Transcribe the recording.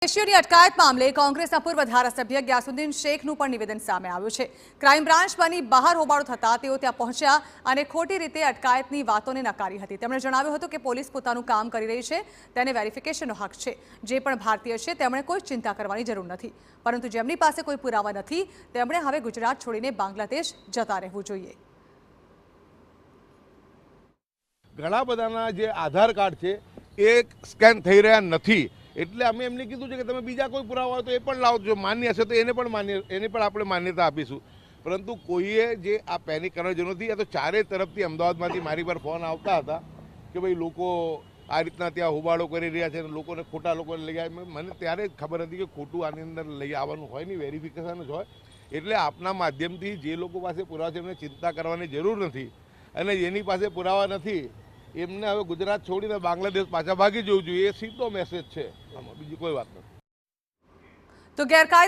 કેશિયોની અટકાયત મામલે કોંગ્રેસના પૂર્વ ધારાસભ્ય ગ્યાસુદ્દીન શેખનું પણ નિવેદન સામે આવ્યું છે। ક્રાઇમ બ્રાન્ચમાંની બહાર હોબાળો થતા તેઓ ત્યાં પહોંચ્યા અને ખોટી રીતે અટકાયતની વાતોને નકારી હતી। તેમણે જણાવ્યું હતું કે પોલીસ પોતાનું કામ કરી રહી છે, તેને વેરિફિકેશનનો હક છે। જે પણ ભારતીય છે તેમણે કોઈ ચિંતા કરવાની જરૂર નથી, પરંતુ જેમની પાસે કોઈ પુરાવા નથી તેમણે હવે ગુજરાત છોડીને બાંગ્લાદેશ જતા રહેવું જોઈએ। ઘણા બધાના જે આધાર કાર્ડ છે એ સ્કેન થઈ રહ્યા નથી, એટલે અમે એમને કીધું છે કે તમે બીજા કોઈ પુરાવા હોય તો એ પણ લાવજો, માન્ય હશે તો એને પણ આપણે માન્યતા આપીશું। પરંતુ કોઈએ જે આ પેનિક કરવાની જરૂર નથી। આ તો ચારે તરફથી અમદાવાદમાંથી મારી પર ફોન આવતા હતા કે ભાઈ લોકો આ રીતના ત્યાં હોબાળો કરી રહ્યા છે, લોકોને ખોટા લોકોને લઈ આવે। મને ત્યારે જ ખબર હતી કે ખોટું આની અંદર લઈ આવવાનું હોય નહીં, વેરિફિકેશન જ હોય। એટલે આપના માધ્યમથી જે લોકો પાસે પુરાવા છે એમને ચિંતા કરવાની જરૂર નથી, અને જેની પાસે પુરાવા નથી એમને હવે ગુજરાત છોડીને બાંગ્લાદેશ પાછા ભાગી જવું જોઈએ, એ સીધો મેસેજ છે, આમાં બીજી કોઈ વાત નથી। તો ગેરકાયદે